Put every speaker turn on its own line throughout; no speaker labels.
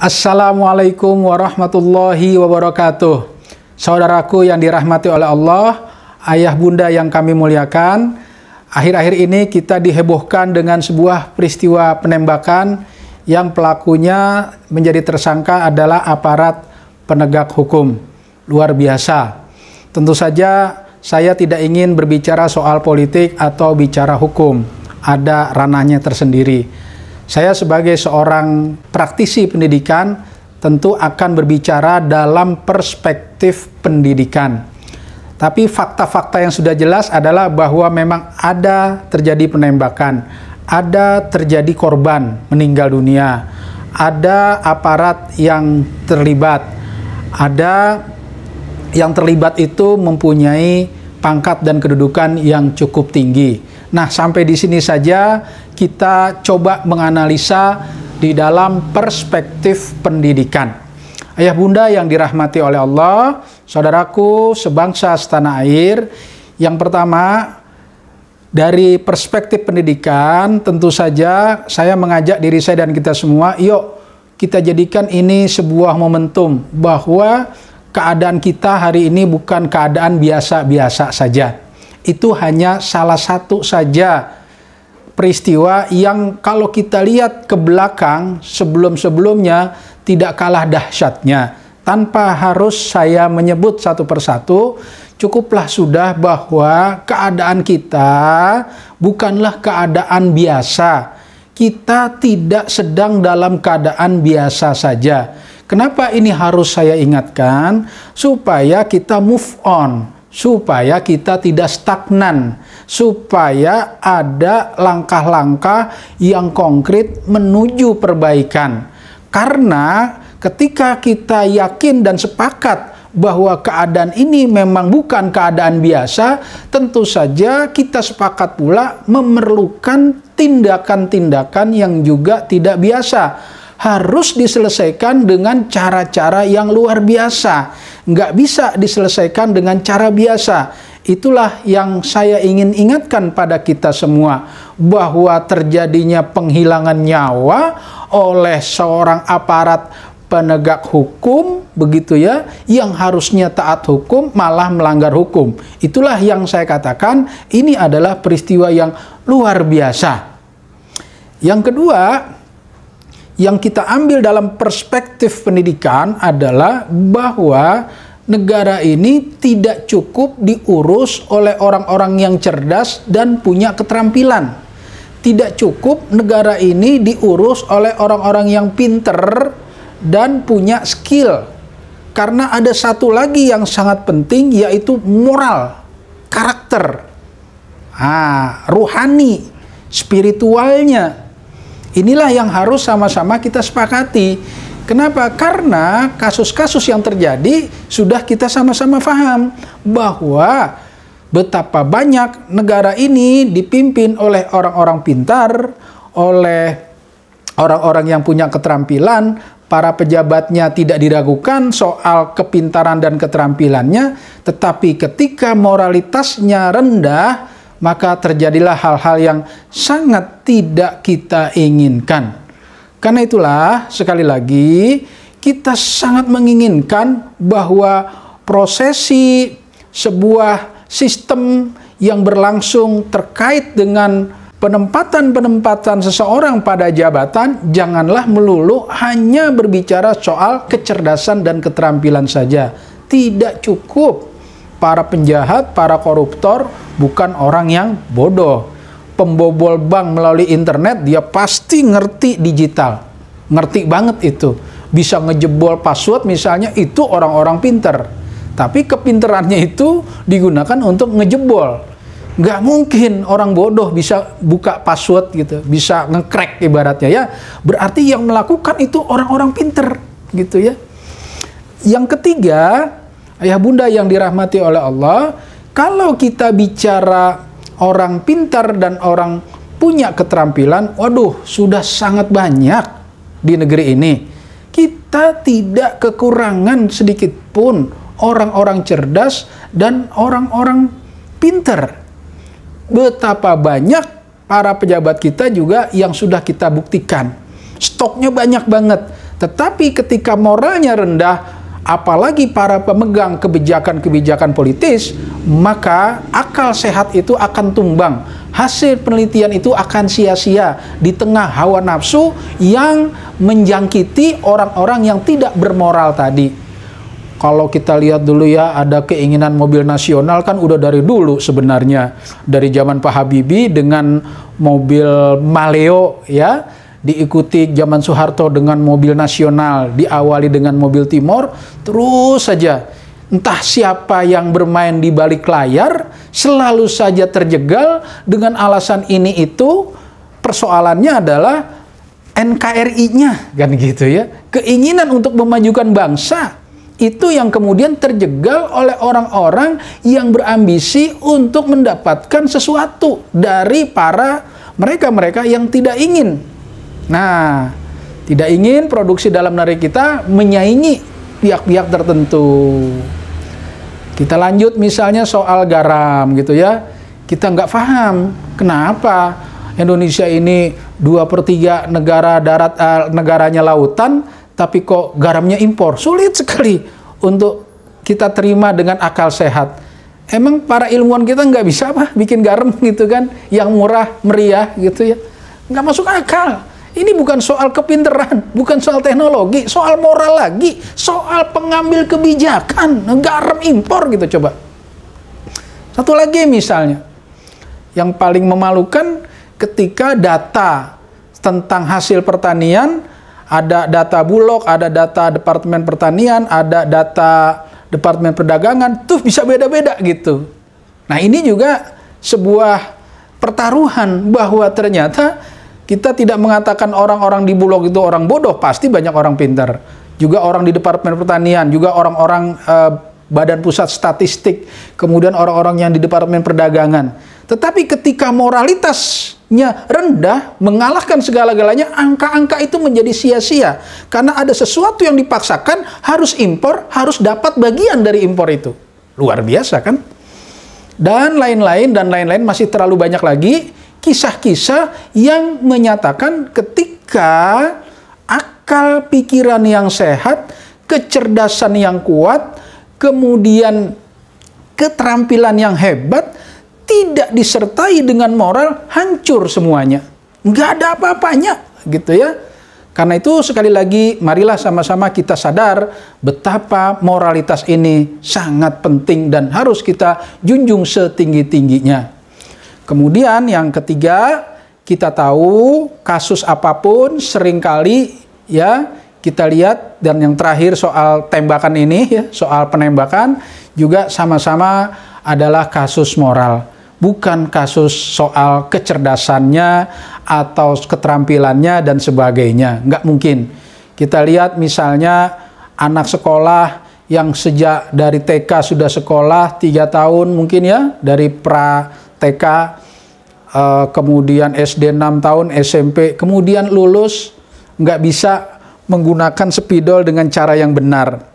Assalamualaikum warahmatullahi wabarakatuh. Saudaraku yang dirahmati oleh Allah, ayah bunda yang kami muliakan, akhir-akhir ini kita dihebohkan dengan sebuah peristiwa penembakan yang pelakunya menjadi tersangka adalah aparat penegak hukum. Luar biasa. Tentu saja saya tidak ingin berbicara soal politik atau bicara hukum. Ada ranahnya tersendiri. Saya sebagai seorang praktisi pendidikan tentu akan berbicara dalam perspektif pendidikan. Tapi fakta-fakta yang sudah jelas adalah bahwa memang ada terjadi penembakan, ada terjadi korban meninggal dunia, ada aparat yang terlibat, ada yang terlibat itu mempunyai pangkat dan kedudukan yang cukup tinggi. Nah, sampai di sini saja kita coba menganalisa di dalam perspektif pendidikan. Ayah bunda yang dirahmati oleh Allah, saudaraku sebangsa setanah air, yang pertama dari perspektif pendidikan tentu saja saya mengajak diri saya dan kita semua, yuk kita jadikan ini sebuah momentum bahwa keadaan kita hari ini bukan keadaan biasa-biasa saja. Itu hanya salah satu saja peristiwa yang kalau kita lihat ke belakang sebelum-sebelumnya tidak kalah dahsyatnya. Tanpa harus saya menyebut satu persatu, cukuplah sudah bahwa keadaan kita bukanlah keadaan biasa. Kita tidak sedang dalam keadaan biasa saja. Kenapa ini harus saya ingatkan? Supaya kita move on. Supaya kita tidak stagnan, supaya ada langkah-langkah yang konkret menuju perbaikan. Karena ketika kita yakin dan sepakat bahwa keadaan ini memang bukan keadaan biasa, tentu saja kita sepakat pula memerlukan tindakan-tindakan yang juga tidak biasa. Harus diselesaikan dengan cara-cara yang luar biasa. Nggak bisa diselesaikan dengan cara biasa. Itulah yang saya ingin ingatkan pada kita semua. Bahwa terjadinya penghilangan nyawa oleh seorang aparat penegak hukum, begitu ya, yang harusnya taat hukum malah melanggar hukum. Itulah yang saya katakan, ini adalah peristiwa yang luar biasa. Yang kedua, yang kita ambil dalam perspektif pendidikan adalah bahwa negara ini tidak cukup diurus oleh orang-orang yang cerdas dan punya keterampilan. Tidak cukup negara ini diurus oleh orang-orang yang pinter dan punya skill. Karena ada satu lagi yang sangat penting, yaitu moral, karakter, ruhani, spiritualnya. Inilah yang harus sama-sama kita sepakati. Kenapa? Karena kasus-kasus yang terjadi sudah kita sama-sama paham bahwa betapa banyak negara ini dipimpin oleh orang-orang pintar, oleh orang-orang yang punya keterampilan, para pejabatnya tidak diragukan soal kepintaran dan keterampilannya, tetapi ketika moralitasnya rendah, maka terjadilah hal-hal yang sangat tidak kita inginkan. Karena itulah, sekali lagi, kita sangat menginginkan bahwa prosesi sebuah sistem yang berlangsung terkait dengan penempatan seseorang pada jabatan, janganlah melulu hanya berbicara soal kecerdasan dan keterampilan saja. Tidak cukup. Para penjahat, para koruptor bukan orang yang bodoh. Pembobol bank melalui internet, dia pasti ngerti digital. Ngerti banget itu. Bisa ngejebol password misalnya, itu orang-orang pinter. Tapi kepinterannya itu digunakan untuk ngejebol. Nggak mungkin orang bodoh bisa buka password gitu, bisa nge-crack ibaratnya ya. Berarti yang melakukan itu orang-orang pinter gitu ya. Yang ketiga, ayah bunda yang dirahmati oleh Allah, kalau kita bicara orang pintar dan orang punya keterampilan, waduh, sudah sangat banyak di negeri ini. Kita tidak kekurangan sedikit pun orang-orang cerdas dan orang-orang pintar. Betapa banyak para pejabat kita juga yang sudah kita buktikan. Stoknya banyak banget. Tetapi ketika moralnya rendah, apalagi para pemegang kebijakan-kebijakan politis, maka akal sehat itu akan tumbang. Hasil penelitian itu akan sia-sia di tengah hawa nafsu yang menjangkiti orang-orang yang tidak bermoral tadi. Kalau kita lihat dulu ya, ada keinginan mobil nasional kan udah dari dulu sebenarnya. Dari zaman Pak Habibie dengan mobil Maleo ya, diikuti zaman Soeharto dengan mobil nasional, diawali dengan mobil Timor, terus saja. Entah siapa yang bermain di balik layar, selalu saja terjegal dengan alasan ini itu. Persoalannya adalah NKRI-nya, kan gitu ya. Keinginan untuk memajukan bangsa, itu yang kemudian terjegal oleh orang-orang yang berambisi untuk mendapatkan sesuatu dari para mereka-mereka yang tidak ingin. Nah, tidak ingin produksi dalam negeri kita menyaingi pihak-pihak tertentu. Kita lanjut misalnya soal garam gitu ya. Kita nggak paham kenapa Indonesia ini 2/3 negara darat, negaranya lautan, tapi kok garamnya impor. Sulit sekali untuk kita terima dengan akal sehat. Emang para ilmuwan kita nggak bisa apa bikin garam gitu kan, yang murah meriah gitu ya? Nggak masuk akal. Ini bukan soal kepinteran, bukan soal teknologi, soal moral lagi, soal pengambil kebijakan, garam impor gitu coba. Satu lagi misalnya, yang paling memalukan ketika data tentang hasil pertanian, ada data Bulog, ada data Departemen Pertanian, ada data Departemen Perdagangan, tuh bisa beda-beda gitu. Nah ini juga sebuah pertaruhan bahwa ternyata kita tidak mengatakan orang-orang di Bulog itu orang bodoh, pasti banyak orang pintar. Juga orang di Departemen Pertanian, juga orang-orang Badan Pusat Statistik, kemudian orang-orang yang di Departemen Perdagangan. Tetapi ketika moralitasnya rendah, mengalahkan segala-galanya, angka-angka itu menjadi sia-sia. Karena ada sesuatu yang dipaksakan, harus impor, harus dapat bagian dari impor itu. Luar biasa kan? Dan lain-lain masih terlalu banyak lagi kisah-kisah yang menyatakan ketika akal pikiran yang sehat, kecerdasan yang kuat, kemudian keterampilan yang hebat, tidak disertai dengan moral, hancur semuanya. Nggak ada apa-apanya, gitu ya. Karena itu sekali lagi, marilah sama-sama kita sadar betapa moralitas ini sangat penting dan harus kita junjung setinggi-tingginya. Kemudian yang ketiga, kita tahu kasus apapun seringkali ya kita lihat, dan yang terakhir soal tembakan ini ya, soal penembakan juga sama-sama adalah kasus moral. Bukan kasus soal kecerdasannya atau keterampilannya dan sebagainya. Nggak mungkin. Kita lihat misalnya anak sekolah yang sejak dari TK sudah sekolah 3 tahun mungkin ya, dari pra-TK, kemudian SD 6 tahun, SMP, kemudian lulus, nggak bisa menggunakan spidol dengan cara yang benar.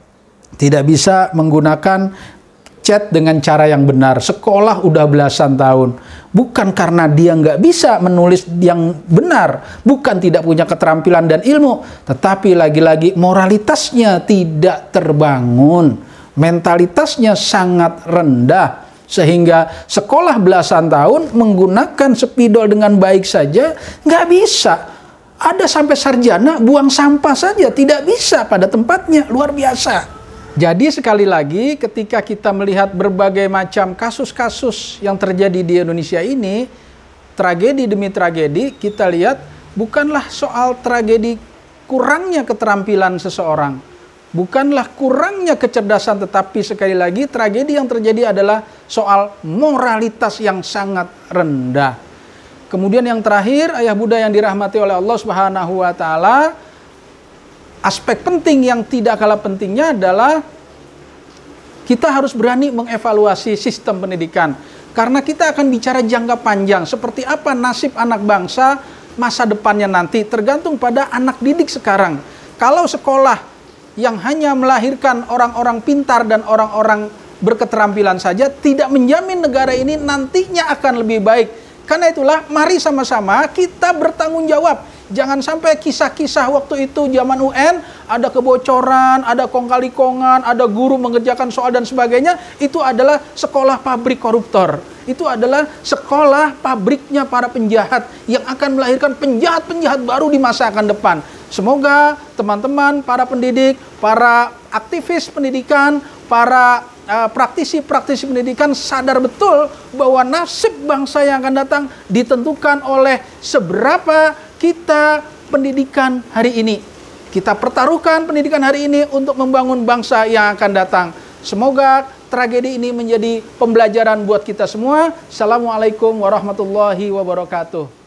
Tidak bisa menggunakan chat dengan cara yang benar. Sekolah udah belasan tahun. Bukan karena dia nggak bisa menulis yang benar, bukan tidak punya keterampilan dan ilmu, tetapi lagi-lagi moralitasnya tidak terbangun, mentalitasnya sangat rendah, sehingga sekolah belasan tahun menggunakan spidol dengan baik saja nggak bisa. Ada sampai sarjana buang sampah saja tidak bisa pada tempatnya. Luar biasa. Jadi sekali lagi ketika kita melihat berbagai macam kasus-kasus yang terjadi di Indonesia ini, tragedi demi tragedi, kita lihat bukanlah soal tragedi kurangnya keterampilan seseorang, bukanlah kurangnya kecerdasan, tetapi sekali lagi tragedi yang terjadi adalah soal moralitas yang sangat rendah. Kemudian yang terakhir, ayah bunda yang dirahmati oleh Allah Subhanahu wa taala, aspek penting yang tidak kalah pentingnya adalah kita harus berani mengevaluasi sistem pendidikan. Karena kita akan bicara jangka panjang, seperti apa nasib anak bangsa masa depannya nanti, tergantung pada anak didik sekarang. Kalau sekolah yang hanya melahirkan orang-orang pintar dan orang-orang berketerampilan saja, tidak menjamin negara ini nantinya akan lebih baik. Karena itulah, mari sama-sama kita bertanggung jawab. Jangan sampai kisah-kisah waktu itu zaman UN, ada kebocoran, ada kong-kali-kongan, ada guru mengerjakan soal dan sebagainya. Itu adalah sekolah pabrik koruptor. Itu adalah sekolah pabriknya para penjahat yang akan melahirkan penjahat-penjahat baru di masa akan depan. Semoga teman-teman, para pendidik, para aktivis pendidikan, para praktisi-praktisi pendidikan sadar betul bahwa nasib bangsa yang akan datang ditentukan oleh seberapa kita pendidikan hari ini. Kita pertaruhkan pendidikan hari ini untuk membangun bangsa yang akan datang. Semoga tragedi ini menjadi pembelajaran buat kita semua. Assalamualaikum warahmatullahi wabarakatuh.